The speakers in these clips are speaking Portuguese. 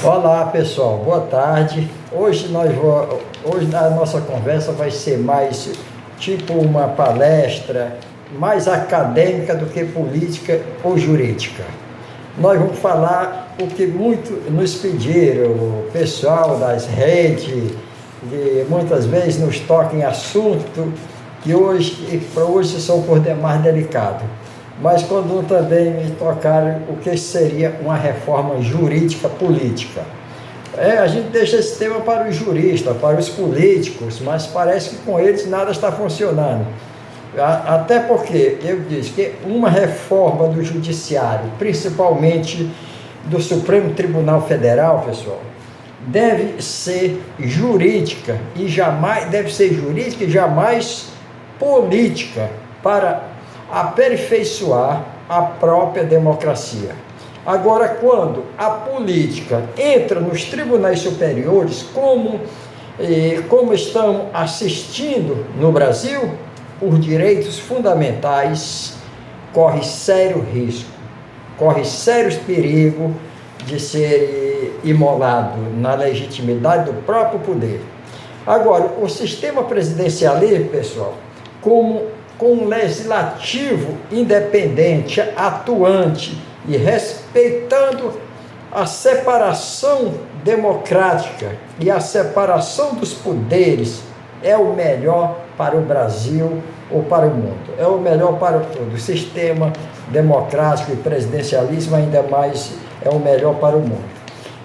Olá pessoal, boa tarde. Hoje a nossa conversa vai ser mais tipo uma palestra, mais acadêmica do que política ou jurídica. Nós vamos falar o que muito nos pediram, o pessoal das redes, que muitas vezes nos toca em assunto que hoje são por demais delicados. Mas quando também me tocaram o que seria uma reforma jurídica política. A gente deixa esse tema para os juristas, para os políticos, mas parece que com eles nada está funcionando. Até porque eu disse que uma reforma do judiciário, principalmente do Supremo Tribunal Federal, pessoal, deve ser jurídica e jamais política, para aperfeiçoar a própria democracia. Agora, quando a política entra nos tribunais superiores, como estão assistindo no Brasil, os direitos fundamentais correm sério risco, corre sérios perigo de ser imolado na legitimidade do próprio poder. Agora, o sistema presidencialista, pessoal, com um legislativo independente, atuante e respeitando a separação democrática e a separação dos poderes, é o melhor para o Brasil ou para o mundo. É o melhor para todo. O sistema democrático e presidencialismo ainda mais é o melhor para o mundo.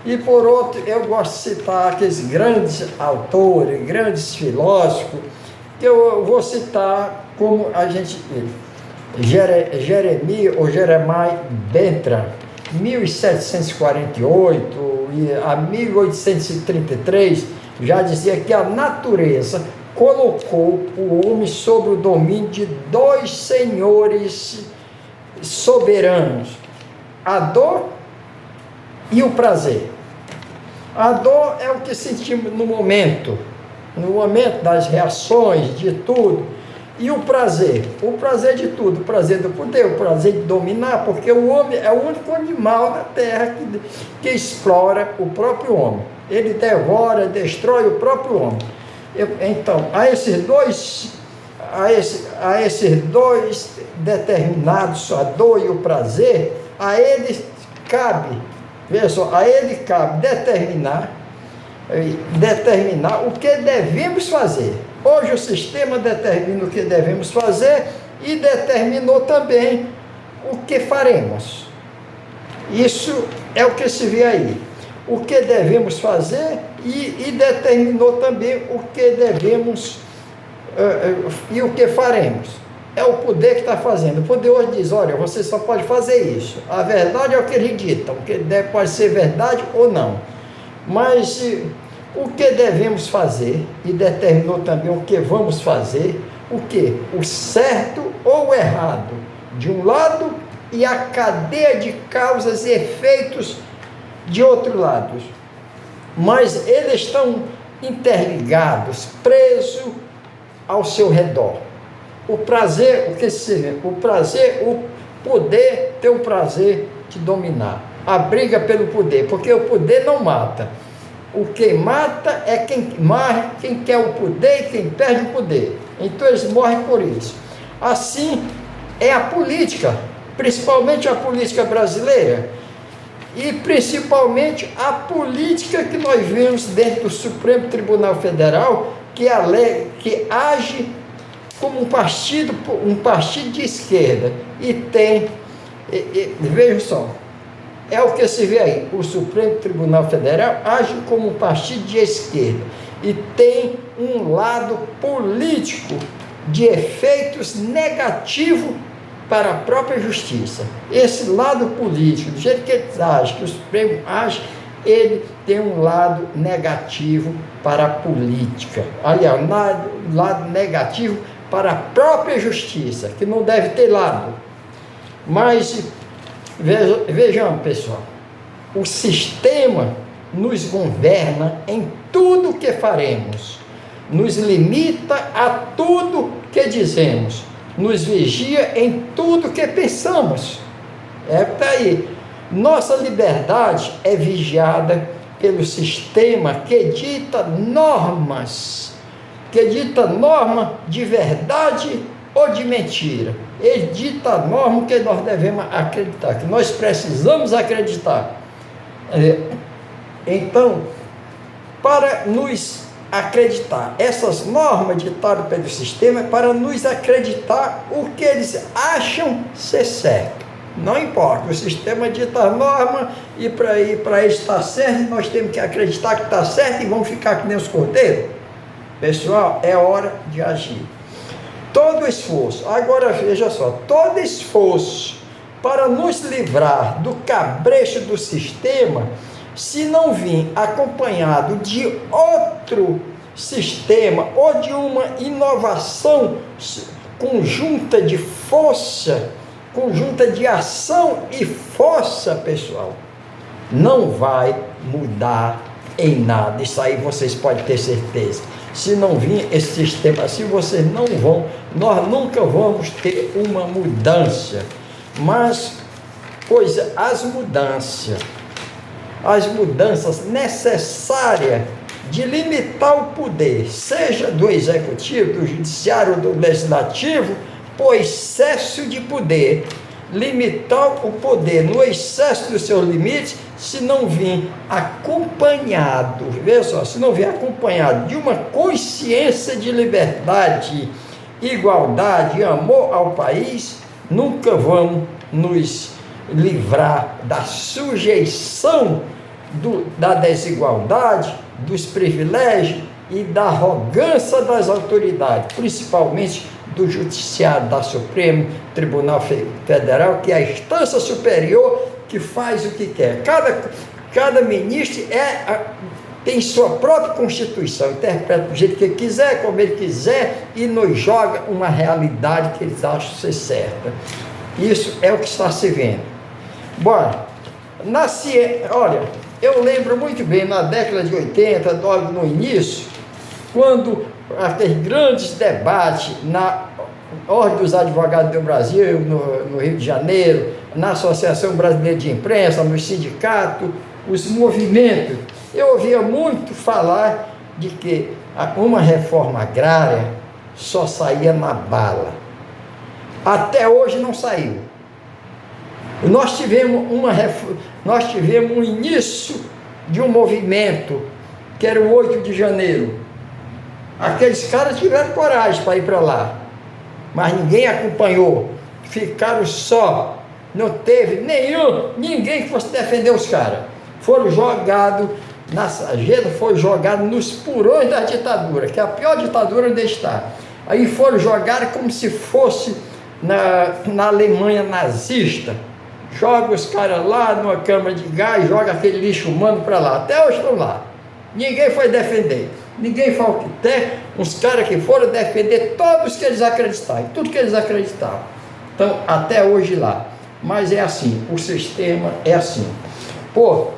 E por outro, eu gosto de citar aqueles grandes autores, grandes filósofos, que eu vou citar como a gente... Jeremiah Bentham, 1748 a 1833, já dizia que a natureza colocou o homem sob o domínio de dois senhores soberanos, a dor e o prazer. A dor é o que sentimos no momento das reações, de tudo. E o prazer de tudo, o prazer do poder, o prazer de dominar, porque o homem é o único animal na terra que explora o próprio homem. Ele devora, destrói o próprio homem. Então, a esses dois determinados, a dor e o prazer, a ele cabe determinar o que devemos fazer. Hoje o sistema determina o que devemos fazer e determinou também o que faremos. Isso é o que se vê aí. O que devemos fazer e determinou também o que devemos e o que faremos. É o poder que está fazendo. O poder hoje diz, olha, você só pode fazer isso. A verdade é o que ele dita, o que pode ser verdade ou não. Mas o que devemos fazer e determinou também o que vamos fazer, o que? O certo ou o errado, de um lado, e a cadeia de causas e efeitos de outro lado. Mas eles estão interligados, presos ao seu redor. O prazer, o que seria? O prazer, o poder ter o prazer de dominar. A briga pelo poder, porque o poder não mata. O que mata é quem quer o poder e quem perde o poder. Então eles morrem por isso. Assim é a política, principalmente a política brasileira, e principalmente a política que nós vemos dentro do Supremo Tribunal Federal, que age como um partido de esquerda. Vejam só, é o que se vê aí, o Supremo Tribunal Federal age como um partido de esquerda e tem um lado político de efeitos negativos para a própria justiça. Esse lado político, do jeito que eles agem, que o Supremo age, ele tem um lado negativo para a política. Aliás, um lado negativo para a própria justiça, que não deve ter lado. Mas vejam, pessoal, o sistema nos governa em tudo o que faremos, nos limita a tudo que dizemos, nos vigia em tudo que pensamos. Tá aí. Nossa liberdade é vigiada pelo sistema que dita normas, que dita norma de verdade ou de mentira. Ele dita a norma que nós devemos acreditar, que nós precisamos acreditar. Então, para nos acreditar, essas normas ditadas pelo sistema é para nos acreditar o que eles acham ser certo. Não importa, o sistema dita a norma e para ele estar certo, nós temos que acreditar que está certo e vamos ficar que nem os cordeiros. Pessoal, é hora de agir. Todo esforço, agora veja só, todo esforço para nos livrar do cabresto do sistema, se não vir acompanhado de outro sistema ou de uma inovação conjunta de força, conjunta de ação e força, pessoal, não vai mudar em nada. Isso aí vocês podem ter certeza. Se não vir esse sistema assim, vocês não vão, nós nunca vamos ter uma mudança. Mas, pois as mudanças necessárias de limitar o poder, seja do executivo, do judiciário, do legislativo, por excesso de poder, limitar o poder no excesso dos seus limites, se não vir acompanhado, veja só, se não vir acompanhado de uma consciência de liberdade, igualdade e amor ao país, nunca vamos nos livrar da sujeição da desigualdade, dos privilégios e da arrogância das autoridades, principalmente do Judiciário, da Supremo Tribunal Federal, que é a instância superior que faz o que quer. Cada ministro tem sua própria Constituição, interpreta do jeito que ele quiser, como ele quiser, e nos joga uma realidade que eles acham ser certa. Isso é o que está se vendo. Bora, olha, eu lembro muito bem, na década de 80, logo no início, quando aqueles grandes debates na Ordem dos Advogados do Brasil, no Rio de Janeiro, na Associação Brasileira de Imprensa, no sindicato, os movimentos, eu ouvia muito falar de que uma reforma agrária só saía na bala. Até hoje não saiu. Nós tivemos um início de um movimento, que era o 8 de janeiro. Aqueles caras tiveram coragem para ir para lá, mas ninguém acompanhou, ficaram só, não teve ninguém que fosse defender os caras. Foram jogados na sarjeta, foram jogados nos porões da ditadura, que é a pior ditadura onde está. Aí foram jogados como se fosse na Alemanha nazista. Joga os caras lá numa câmara de gás, joga aquele lixo humano para lá. Até hoje estão lá. Ninguém foi defender. Ninguém foi até uns caras que foram defender todos que eles acreditavam, tudo que eles acreditavam. Então, até hoje lá. Mas é assim, o sistema é assim.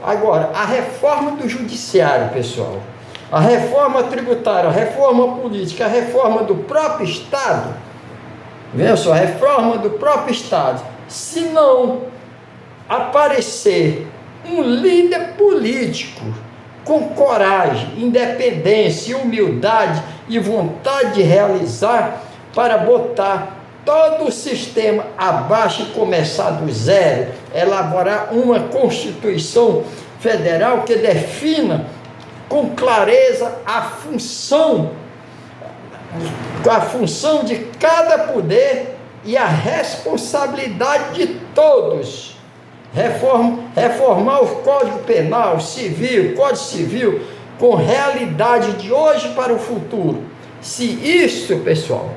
Agora, a reforma do judiciário, pessoal, a reforma tributária, a reforma política, a reforma do próprio Estado, veja só, a reforma do próprio Estado, se não aparecer um líder político com coragem, independência, humildade e vontade de realizar, para botar todo o sistema abaixo e começar do zero, elaborar uma Constituição Federal que defina com clareza a função de cada poder e a responsabilidade de todos. Reformar o Código Penal, Código Civil, com realidade de hoje para o futuro. Se isso, pessoal,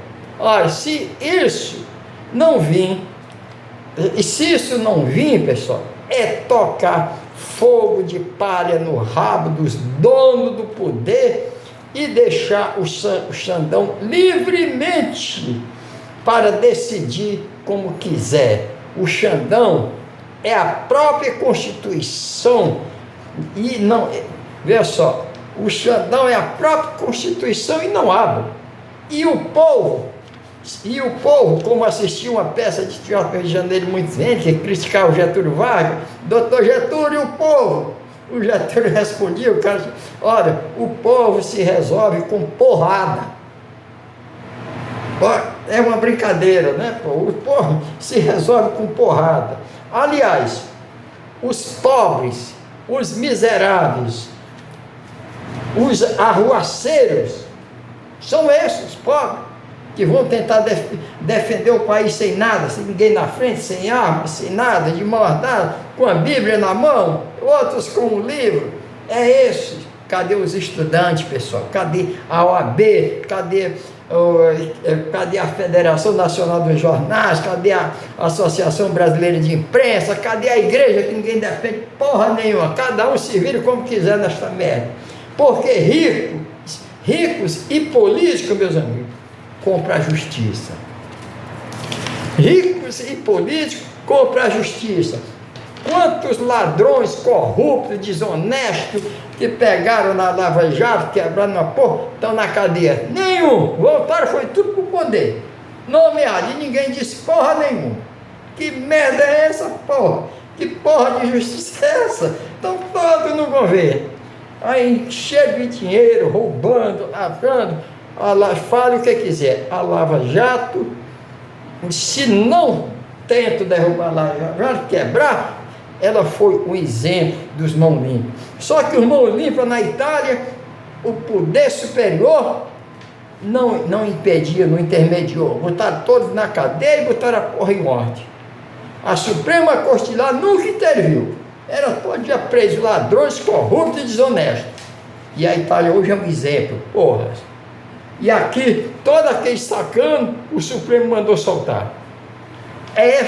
se isso não vir, pessoal, é tocar fogo de palha no rabo dos donos do poder e deixar o Xandão livremente para decidir como quiser. O Xandão é a própria Constituição e não, veja só, o Xandão é a própria Constituição e não abre. E o povo, como assistiu uma peça de teatro no Rio de Janeiro muito bem, que criticava o Getúlio Vargas, doutor Getúlio, e o povo, O Getúlio respondia, o cara, olha, o povo se resolve com porrada. É uma brincadeira, né? O povo se resolve com porrada. Aliás, os pobres, os miseráveis, os arruaceiros, são esses pobres que vão tentar defender o país sem nada, sem ninguém na frente, sem arma, sem nada, de mão dada, com a Bíblia na mão, outros com um livro. É esse. Cadê os estudantes, pessoal? Cadê a OAB? Cadê a Federação Nacional dos Jornais? Cadê a Associação Brasileira de Imprensa? Cadê a igreja que ninguém defende porra nenhuma? Cada um se vira como quiser nesta merda. Porque ricos e políticos, meus amigos, compram a justiça. Ricos e políticos compram a justiça. Quantos ladrões corruptos, desonestos, que pegaram na Lava Jato, quebraram na porra, estão na cadeia? Nenhum! Voltaram, foi tudo pro poder. Nomeado, e ninguém disse porra nenhuma. Que merda é essa, porra? Que porra de justiça é essa? Estão todos no governo. Aí, cheio de dinheiro, roubando, lavando, fale o que quiser. A Lava Jato, se não tento derrubar a Lava Jato, quebrar, ela foi um exemplo dos mãos limpas. Só que os mãos limpas na Itália, o poder superior não impedia, não intermediou. Botaram todos na cadeia e botaram a porra em ordem. A Suprema Corte lá nunca interviu. Ela podia preso ladrões, corruptos e desonestos. E a Itália hoje é um exemplo, porra. E aqui, todo aquele sacano, o Supremo mandou soltar. É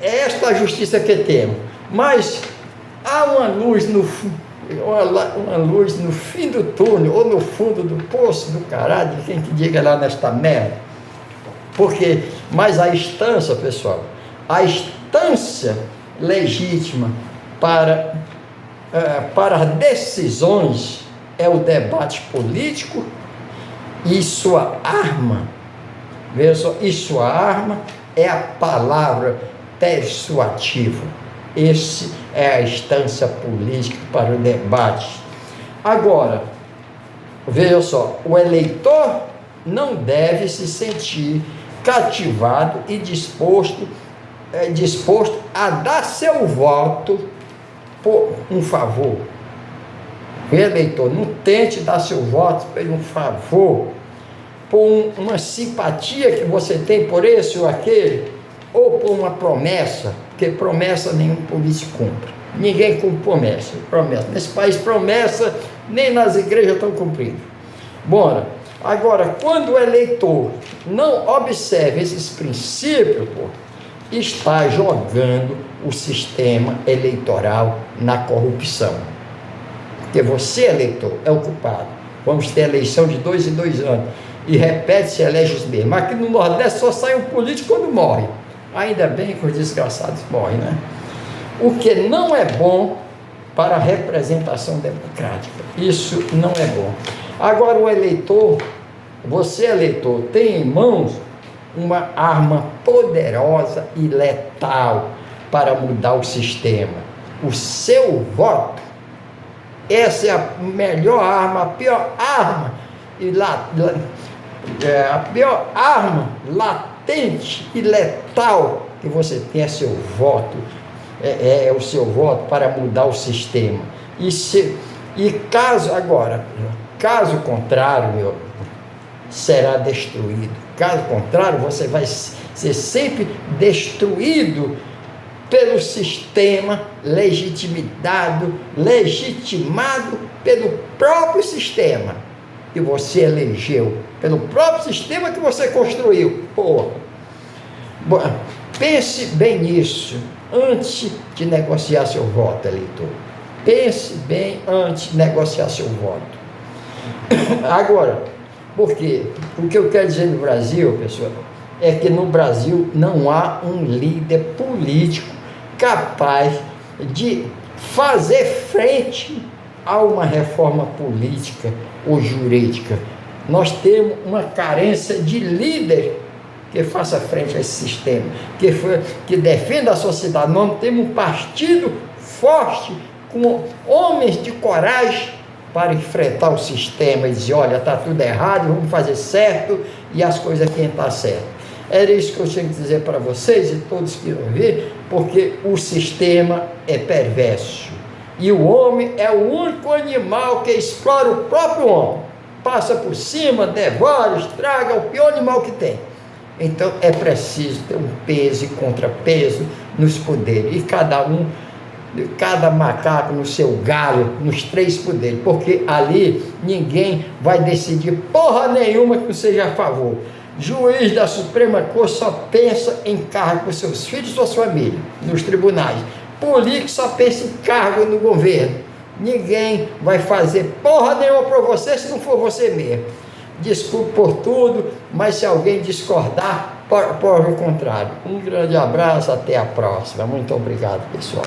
esta a justiça que temos. Mas há uma luz no fim do túnel, ou no fundo do poço do caralho, quem que diga lá nesta merda. Mas a instância, pessoal, a instância legítima para as decisões é o debate político e sua arma, veja só, e sua arma é a palavra persuativa. Esse é a instância política para o debate. Agora, veja só, o eleitor não deve se sentir cativado e disposto a dar seu voto por um favor. O eleitor não tente dar seu voto por um favor, por uma simpatia que você tem por esse ou aquele, ou por uma promessa, porque promessa nenhum político cumpre. Ninguém cumpre promessa. Nesse país, promessa nem nas igrejas estão cumpridas. Bora. Agora, quando o eleitor não observa esses princípios, está jogando o sistema eleitoral na corrupção. Porque você, eleitor, é o culpado. Vamos ter eleição de 2 em 2 anos. E repete-se, elege os mesmos. Aqui no Nordeste só sai um político quando morre. Ainda bem que os desgraçados morrem, né? O que não é bom para a representação democrática. Isso não é bom. Agora o eleitor, você eleitor, tem em mãos uma arma poderosa e letal para mudar o sistema. O seu voto. Essa é a melhor arma, a pior arma, a pior arma latente e letal que você tem é seu voto. É o seu voto para mudar o sistema. Caso contrário, será destruído. Caso contrário, você vai ser sempre destruído pelo sistema legitimado pelo próprio sistema que você elegeu, pelo próprio sistema que você construiu. Porra. Bom, pense bem nisso antes de negociar seu voto, eleitor. Pense bem antes de negociar seu voto. Agora, por quê? O que eu quero dizer no Brasil, pessoal, é que no Brasil não há um líder político capaz de fazer frente a uma reforma política ou jurídica. Nós temos uma carência de líder que faça frente a esse sistema, que defenda a sociedade. Nós não temos um partido forte, com homens de coragem para enfrentar o sistema e dizer, olha, está tudo errado, vamos fazer certo e as coisas aqui estão certas. Era isso que eu tinha que dizer para vocês e todos que irão ver, porque o sistema é perverso. E o homem é o único animal que explora o próprio homem. Passa por cima, devora, estraga, é o pior animal que tem. Então é preciso ter um peso e contrapeso nos poderes. E cada macaco no seu galho, nos 3 poderes. Porque ali ninguém vai decidir porra nenhuma que seja a favor. Juiz da Suprema Corte só pensa em cargo para os seus filhos e suas famílias, nos tribunais. Político só pensa em cargo no governo. Ninguém vai fazer porra nenhuma para você se não for você mesmo. Desculpe por tudo, mas se alguém discordar, por o contrário. Um grande abraço, até a próxima. Muito obrigado, pessoal.